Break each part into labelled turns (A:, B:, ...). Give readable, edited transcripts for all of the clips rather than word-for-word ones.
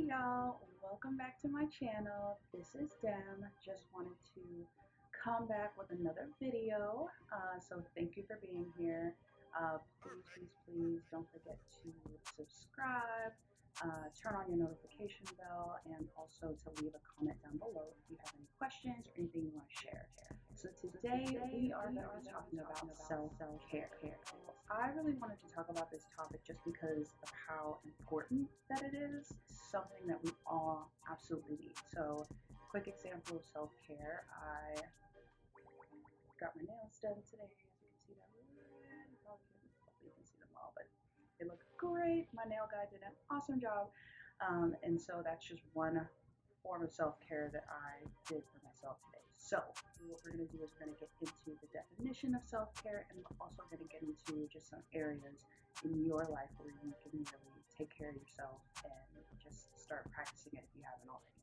A: Hey y'all, welcome back to my channel. This is Dem. Just wanted to come back with another video. So thank you for being here. Please don't forget to subscribe, turn on your notification bell, and also to leave a comment down below if you have any questions or anything you want to share. So today we are going to be talking about self-care. I really wanted to talk about this topic just because of how important that it is, something that we all absolutely need. So, quick example of self-care. I got my nails done today. As you can see them, hopefully you can see them well, but they look great. My nail guy did an awesome job. And so that's just one form of self-care that I did for myself today. So what we're going to do is we're going to get into the definition of self-care, and we're also going to get into just some areas in your life where you can really take care of yourself and just start practicing it if you haven't already.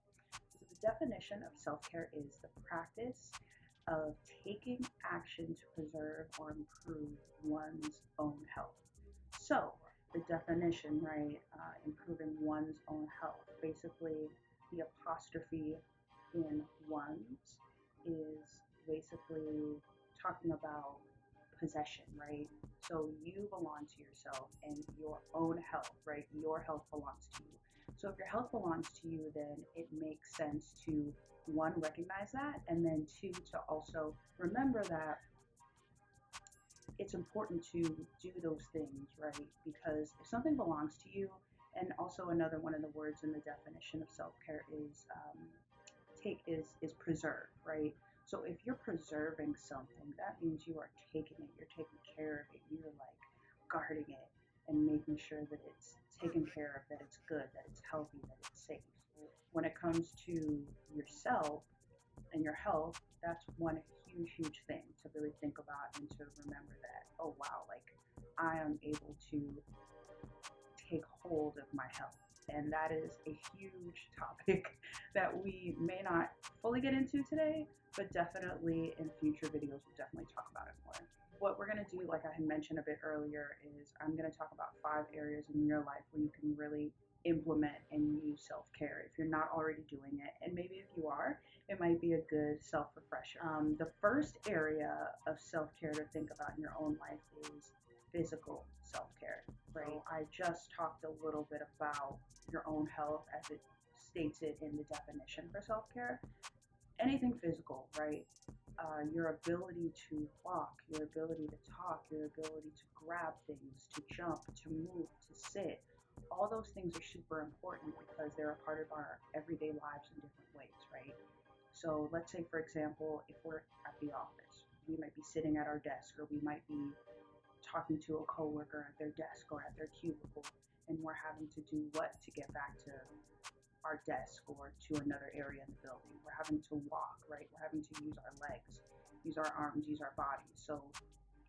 A: So the definition of self-care is the practice of taking action to preserve or improve one's own health. So the definition, right, improving one's own health, basically the apostrophe in one's is basically talking about possession, right? So you belong to yourself and your own health, right? Your health belongs to you. So if your health belongs to you, then it makes sense to one, recognize that, and then two, to also remember that it's important to do those things, right? Because if something belongs to you, and also another one of the words in the definition of self-care is is preserve, right? So if you're preserving something, that means you are taking it, you're taking care of it, you're like guarding it and making sure that it's taken care of, that it's good, that it's healthy, that it's safe. When it comes to yourself and your health, that's one huge thing to really think about and to remember that, oh wow, like I am able to take hold of my health. And that is a huge topic that we may not fully get into today, but definitely in future videos, we'll definitely talk about it more. What we're going to do, like I had mentioned a bit earlier, is I'm going to talk about 5 areas in your life where you can really implement and use self-care if you're not already doing it. And maybe if you are, it might be a good self-refresher. The first area of self-care to think about in your own life is physical self-care, right? So I just talked a little bit about your own health as it states it in the definition for self-care. Anything physical, right? Your ability to walk, your ability to talk, your ability to grab things, to jump, to move, to sit. All those things are super important because they're a part of our everyday lives in different ways, right? So let's say, for example, if we're at the office, we might be sitting at our desk, or we might be talking to a coworker at their desk or at their cubicle, and we're having to do what to get back to our desk or to another area in the building. We're having to walk, right? We're having to use our legs, use our arms, use our bodies. So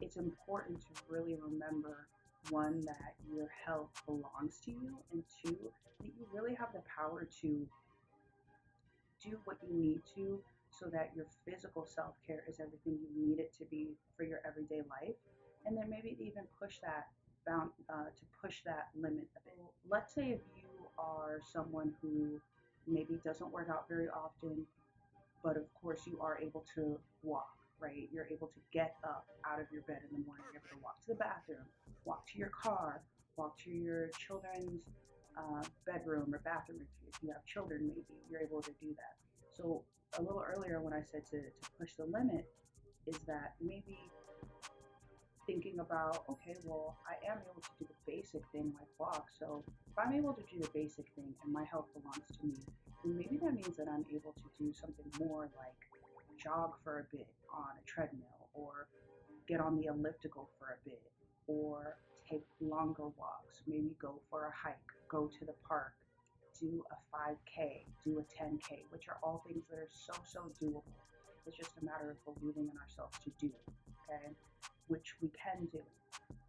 A: it's important to really remember, one, that your health belongs to you, and two, that you really have the power to do what you need to so that your physical self-care is everything you need it to be for your everyday life. And then maybe even push that to push that limit a bit. Let's say if you are someone who maybe doesn't work out very often, but of course you are able to walk, right? You're able to get up out of your bed in the morning, you're able to walk to the bathroom, walk to your car, walk to your children's bedroom or bathroom. If you have children, maybe you're able to do that. So a little earlier when I said to push the limit, is that maybe thinking about, okay, well, I am able to do the basic thing like walk. So if I'm able to do the basic thing and my health belongs to me, then maybe that means that I'm able to do something more like jog for a bit on a treadmill, or get on the elliptical for a bit, or take longer walks, maybe go for a hike, go to the park, do a 5K, do a 10K, which are all things that are so doable. It's just a matter of believing in ourselves to do, okay? Which we can do.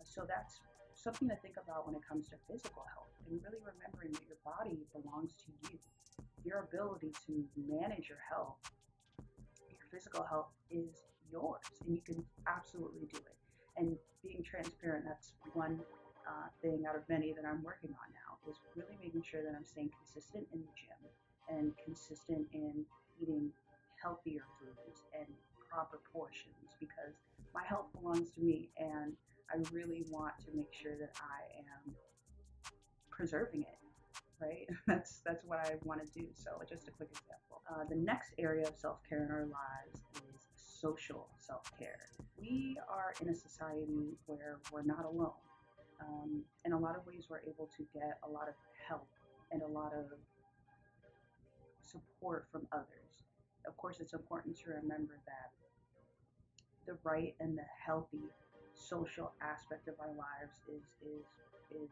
A: So that's something to think about when it comes to physical health, and really remembering that your body belongs to you. Your ability to manage your health, your physical health, is yours, and you can absolutely do it. And being transparent, that's one thing out of many that I'm working on now is really making sure that I'm staying consistent in the gym and consistent in eating healthier foods and proper portions because my health belongs to me and I really want to make sure that I am preserving it, right? That's what I want to do. So just a quick example. The next area of self-care in our lives is social self-care. We are in a society where we're not alone. In a lot of ways, we're able to get a lot of help and a lot of support from others. Of course, it's important to remember that the right and the healthy social aspect of our lives is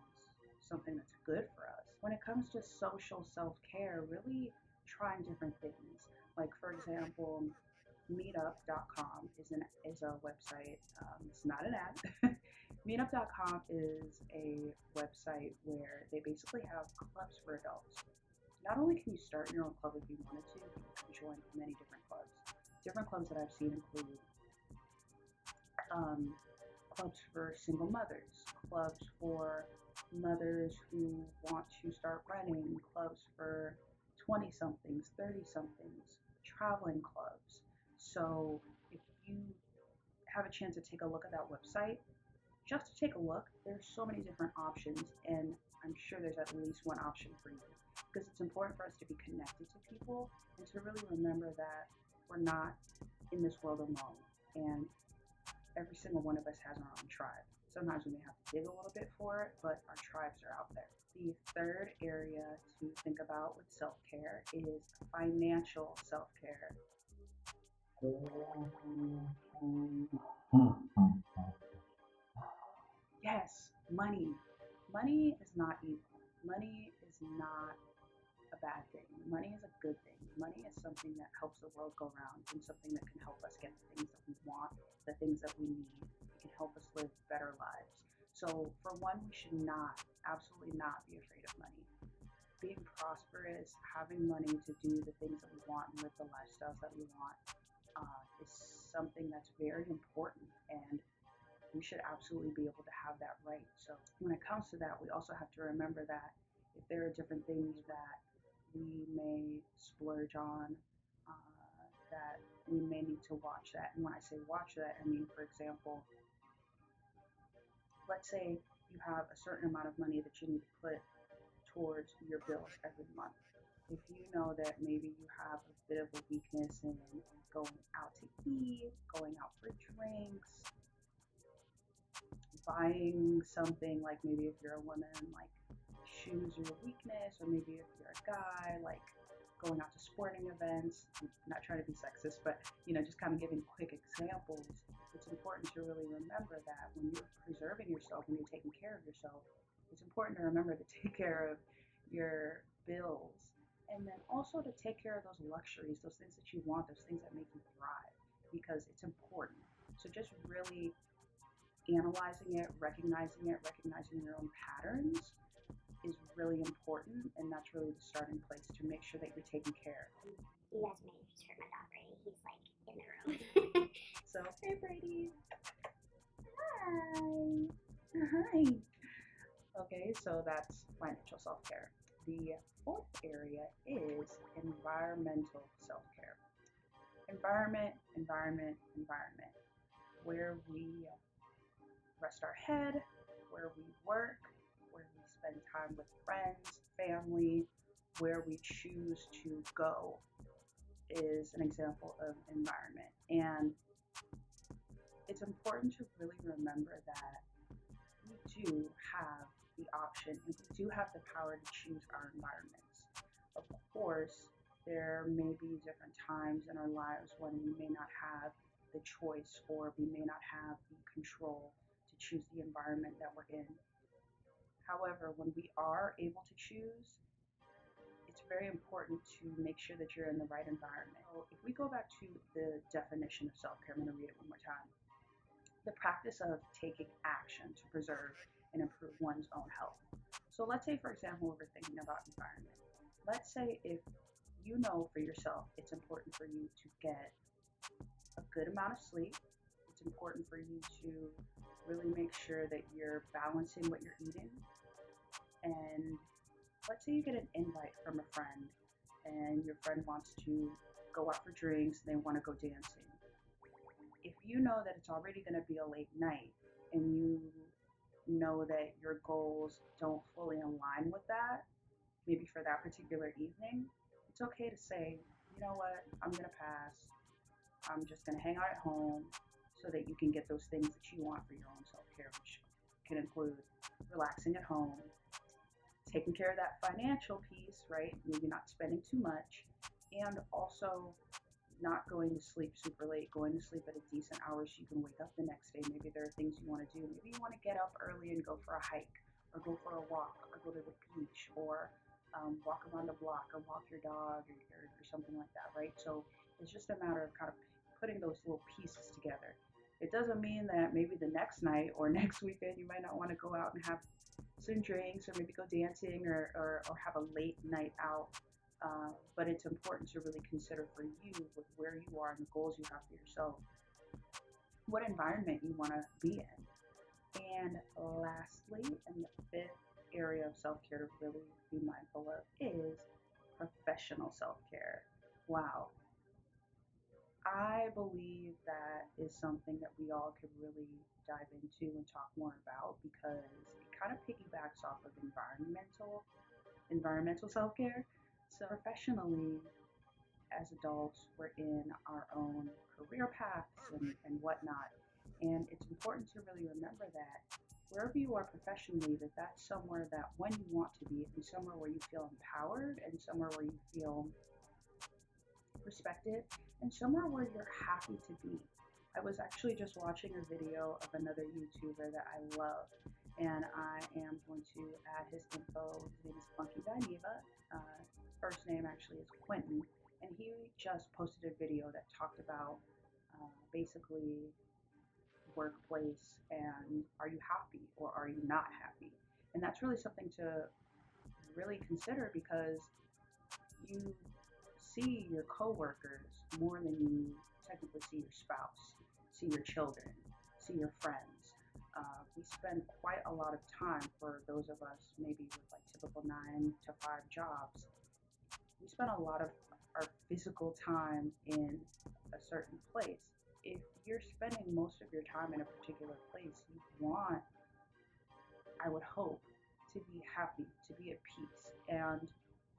A: something that's good for us. When it comes to social self-care, really trying different things. Like for example, meetup.com is a website. It's not an ad. Meetup.com is a website where they basically have clubs for adults. Not only can you start your own club if you wanted to, but you can join many different clubs. Different clubs that I've seen include um, clubs for single mothers, clubs for mothers who want to start running, clubs for 20 somethings, 30 somethings, traveling clubs. So if you have a chance to take a look at that website, just to take a look, there's so many different options, and I'm sure there's at least one option for you because it's important for us to be connected to people and to really remember that we're not in this world alone. And every single one of us has our own tribe. Sometimes we may have to dig a little bit for it, but our tribes are out there. The third area to think about with self care is financial self care. Yes, money. Money is not evil. Money is not a bad thing. Money is a good thing. Money is something that helps the world go round and something that can help us get the things that we want, the things that we need. It can help us live better lives. So, for one, we should not, absolutely not be afraid of money. Being prosperous, having money to do the things that we want and live the lifestyles that we want is something that's very important. And we should absolutely be able to have that right. So when it comes to that, we also have to remember that if there are different things that we may splurge on, that we may need to watch that. And when I say watch that, I mean, for example, let's say you have a certain amount of money that you need to put towards your bills every month. If you know that maybe you have a bit of a weakness in going out to eat, going out for drinks, buying something like maybe if you're a woman, like shoes are your weakness, or maybe if you're a guy, like going out to sporting events. I'm not trying to be sexist, but just kind of giving quick examples. It's important to really remember that when you're preserving yourself, when you're taking care of yourself, it's important to remember to take care of your bills and then also to take care of those luxuries, those things that you want, those things that make you thrive, because it's important. So just really recognizing your own patterns is really important, and that's really the starting place to make sure that you're taking care.
B: You guys may have just heard my dog Brady. He's like in the room.
A: So, hey Brady. Hi. Hi. Okay, so that's financial self care. The fourth area is environmental self care. Environment, where we rest our head, where we work, where we spend time with friends, family, where we choose to go is an example of environment. And it's important to really remember that we do have the option and we do have the power to choose our environments. Of course, there may be different times in our lives when we may not have the choice or we may not have the control to choose the environment that we're in. However, when we are able to choose, it's very important to make sure that you're in the right environment. So if we go back to the definition of self-care, I'm going to read it one more time. The practice of taking action to preserve and improve one's own health. So let's say, for example, we're thinking about environment. Let's say if you know for yourself it's important for you to get a good amount of sleep. It's important for you to Really make sure that you're balancing what you're eating. And let's say you get an invite from a friend and your friend wants to go out for drinks and they want to go dancing. If you know that it's already going to be a late night and you know that your goals don't fully align with that, maybe for that particular evening, it's okay to say, you know what, I'm going to pass. I'm just going to hang out at home so that you can get those things that you want for your own self care, which can include relaxing at home, taking care of that financial piece, right? Maybe not spending too much, and also not going to sleep super late, going to sleep at a decent hour so you can wake up the next day. Maybe there are things you want to do. Maybe you want to get up early and go for a hike, or go for a walk, or go to the beach, or walk around the block, or walk your dog, or something like that, right? So it's just a matter of kind of putting those little pieces together. It doesn't mean that maybe the next night or next weekend you might not want to go out and have some drinks or maybe go dancing or have a late night out. But it's important to really consider for you with where you are and the goals you have for yourself, what environment you want to be in. And lastly, and the fifth area of self care to really be mindful of is professional self care. Wow. I believe that is something that we all could really dive into and talk more about because it kind of piggybacks off of environmental self-care. So professionally, as adults, we're in our own career paths and whatnot. And it's important to really remember that wherever you are professionally, that that's somewhere that when you want to be, and somewhere where you feel empowered, and somewhere where you feel respected, and somewhere where you're happy to be. I was actually just watching a video of another YouTuber that I love, and I am going to add his info. His name is Funky Dineva. First name actually is Quentin, and he just posted a video that talked about basically workplace and are you happy or are you not happy? And that's really something to really consider because you see your coworkers more than you technically see your spouse, see your children, see your friends. We spend quite a lot of time for those of us maybe with like typical 9 to 5 jobs. We spend a lot of our physical time in a certain place. If you're spending most of your time in a particular place, you want, I would hope, to be happy, to be at peace. And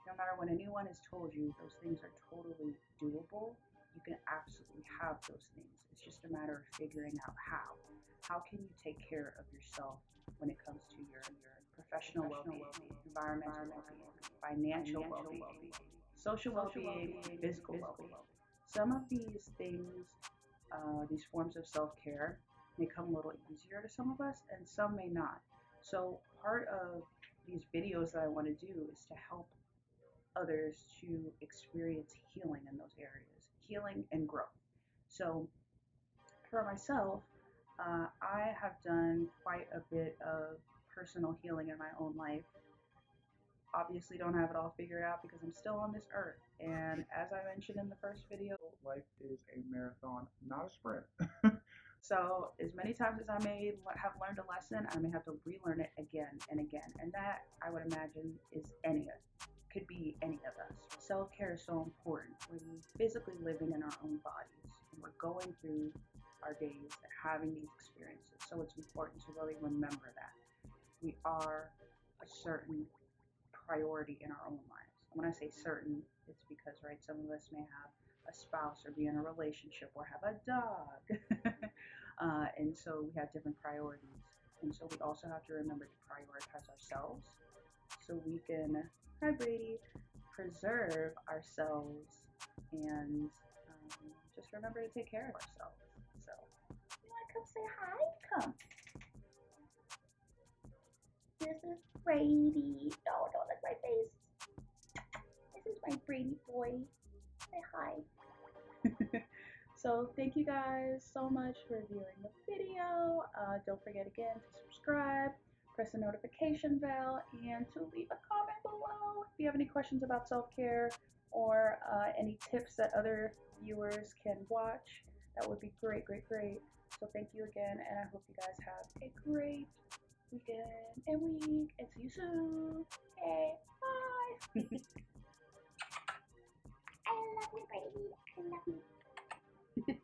A: no matter what anyone has told you, those things are totally doable. You can absolutely have those things. It's just a matter of figuring out how. How can you take care of yourself when it comes to your professional well-being, environmental well-being, financial well-being, social well-being, physical well-being? Some of these things, these forms of self-care, may come a little easier to some of us, and some may not. So part of these videos that I want to do is to help others to experience healing in those areas, healing and growth. So for myself, I have done quite a bit of personal healing in my own life. Obviously, don't have it all figured out because I'm still on this earth. And as I mentioned in the first video,
C: life is a marathon, not a sprint.
A: So as many times as I may have learned a lesson, I may have to relearn it again and again. And that, I would imagine, is could be any of us. Self-care is so important. We're physically living in our own bodies and we're going through our days and having these experiences. So it's important to really remember that we are a certain priority in our own lives. And when I say certain, it's because, right, some of us may have a spouse or be in a relationship or have a dog. And so we have different priorities. And so we also have to remember to prioritize ourselves so we can, hi Brady, preserve ourselves and just remember to take care of ourselves. So, you want to come say hi? Come. This is Brady. No, don't look my face. This is my Brady boy. Say hi. So thank you guys so much for viewing the video. Don't forget again to subscribe, press the notification bell, and to leave a comment below if you have any questions about self-care or any tips that other viewers can watch. That would be great, great, great. So thank you again, and I hope you guys have a great weekend and week. And see you soon. Okay, bye.
B: I love you, baby. I love you.